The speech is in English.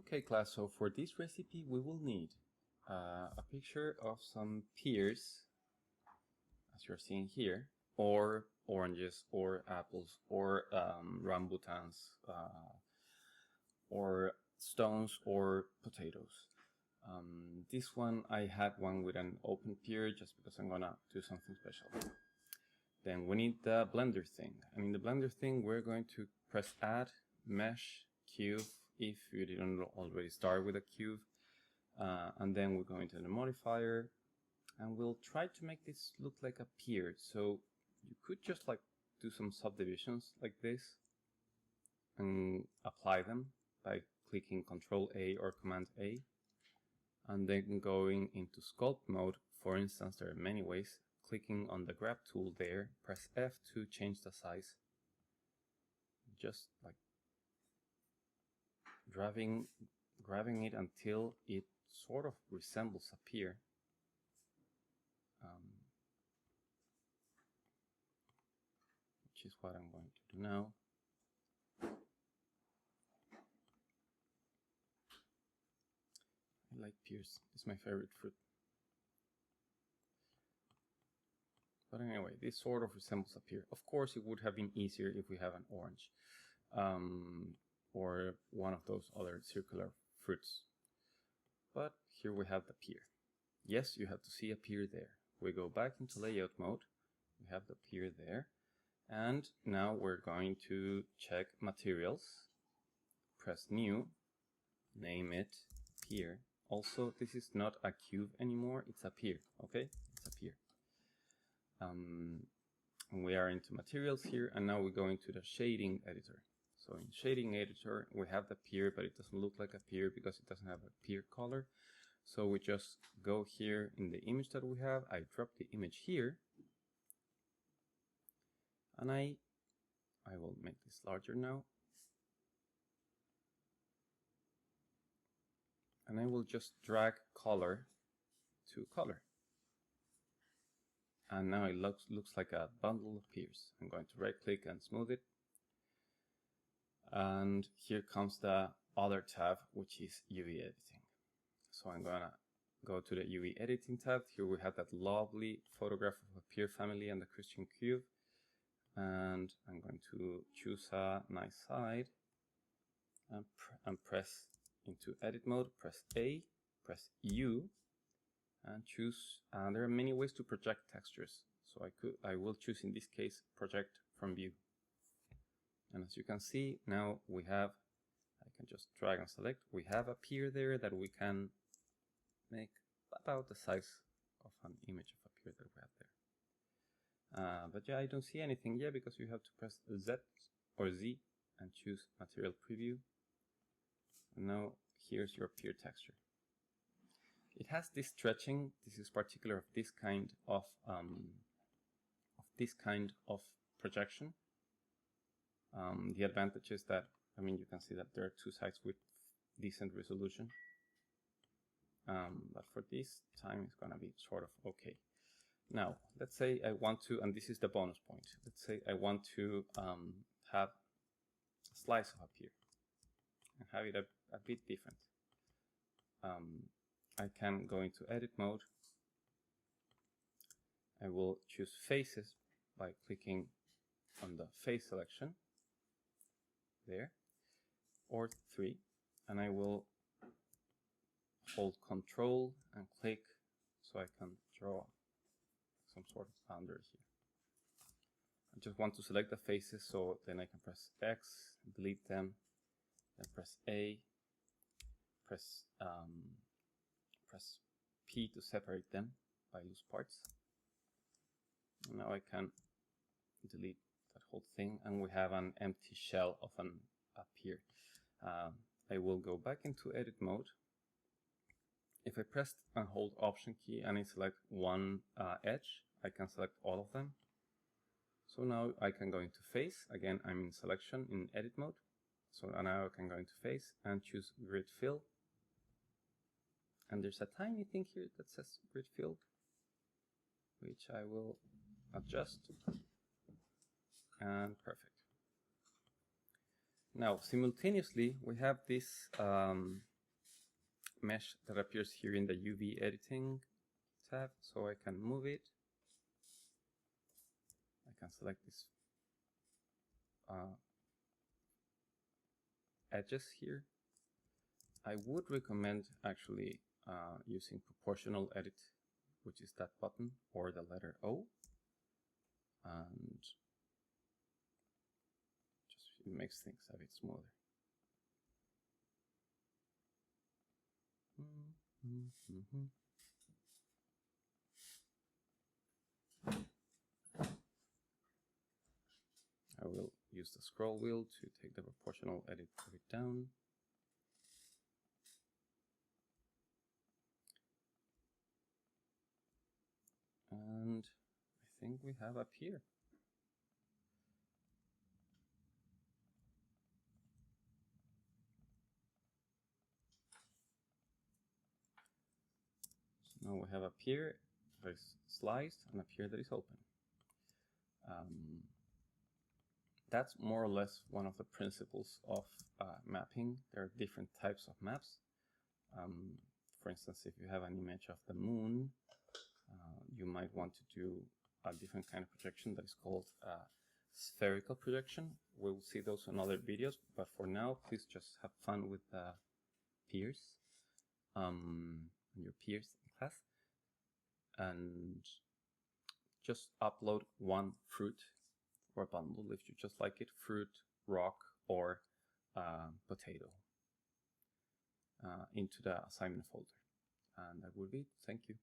Okay, class, so for this recipe we will need a picture of some pears, as you're seeing here, or oranges, or apples, or rambutans, or stones, or potatoes. This one, I had one with an open pear just because I'm gonna do something special. Then we need the blender thing. And in the blender thing, we're going to press add, mesh, cube, if you didn't already start with a cube. And then we're going to the modifier, and we'll try to make this look like a pear. So you could just like do some subdivisions like this and apply them by clicking Control A or Command A, and then going into sculpt mode. For instance, there are many ways. Clicking on the grab tool there, press F to change the size. Just like grabbing it until it sort of resembles a pear. Which is what I'm going to do now. I like pears. It's my favorite fruit. But anyway, this sort of resembles a pear. Of course, it would have been easier if we have an orange. Or one of those other circular fruits. But here we have the pear. Yes, you have to see a pear there. We go back into layout mode. We have the pear there. And now we're going to check materials. Press new. Name it pear. Also, this is not a cube anymore. It's a pear. Okay? It's a pear. And we are into materials here. And now we go into the shading editor. So in shading editor, we have the pear, but it doesn't look like a pear because it doesn't have a pear color. So we just go here in the image that we have. I drop the image here. And I will make this larger now. And I will just drag color to color. And now it looks like a bundle of pears. I'm going to right click and smooth it. And here comes the other tab, which is UV editing. So I'm gonna go to the UV editing tab. Here we have that lovely photograph of a pear family and the Christian cube. And I'm going to choose a nice side and press into edit mode. Press A, press U, and choose. And there are many ways to project textures. So I will choose in this case project from view. And as you can see, now we have, I can just drag and select, we have a pear there that we can make about the size of an image of a pear that we have there. But yeah, I don't see anything yet because you have to press Z or Z and choose material preview. And now here's your pear texture. It has this stretching. This is particular of this kind of projection. The advantage is that, you can see that there are two sides with decent resolution. But for this time, it's going to be sort of okay. Now, let's say I want to, and this is the bonus point. Let's say I want to have a slice of a pear and have it a bit different. I can go into edit mode. I will choose faces by clicking on the face selection there, or 3, and I will hold Control and click so I can draw some sort of boundary here. I just want to select the faces, so then I can press X, delete them, then press A, press P to separate them by loose parts. And now I can delete that whole thing, and we have an empty shell of a pear. I will go back into edit mode. If I press and hold Option key and I select one edge, I can select all of them. So now I can go into face. Again, I'm in selection in edit mode. So now I can go into face and choose grid fill. And there's a tiny thing here that says grid fill, which I will adjust. And perfect. Now, simultaneously, we have this mesh that appears here in the UV editing tab, so I can move it. I can select these edges here. I would recommend actually using proportional edit, which is that button, or the letter O, and just it makes things a bit smoother. I will use the scroll wheel to take the proportional edit, put it down. And I think we have up here. So now we have a pear that is sliced and a pear that is open. That's more or less one of the principles of mapping. There are different types of maps. For instance, if you have an image of the moon, you might want to do a different kind of projection that is called spherical projection. We'll see those in other videos, but for now, please just have fun with the pears, your pears in class, and just upload one fruit or bundle if you just like it, fruit, rock, or potato, into the assignment folder. And that would be it. Thank you.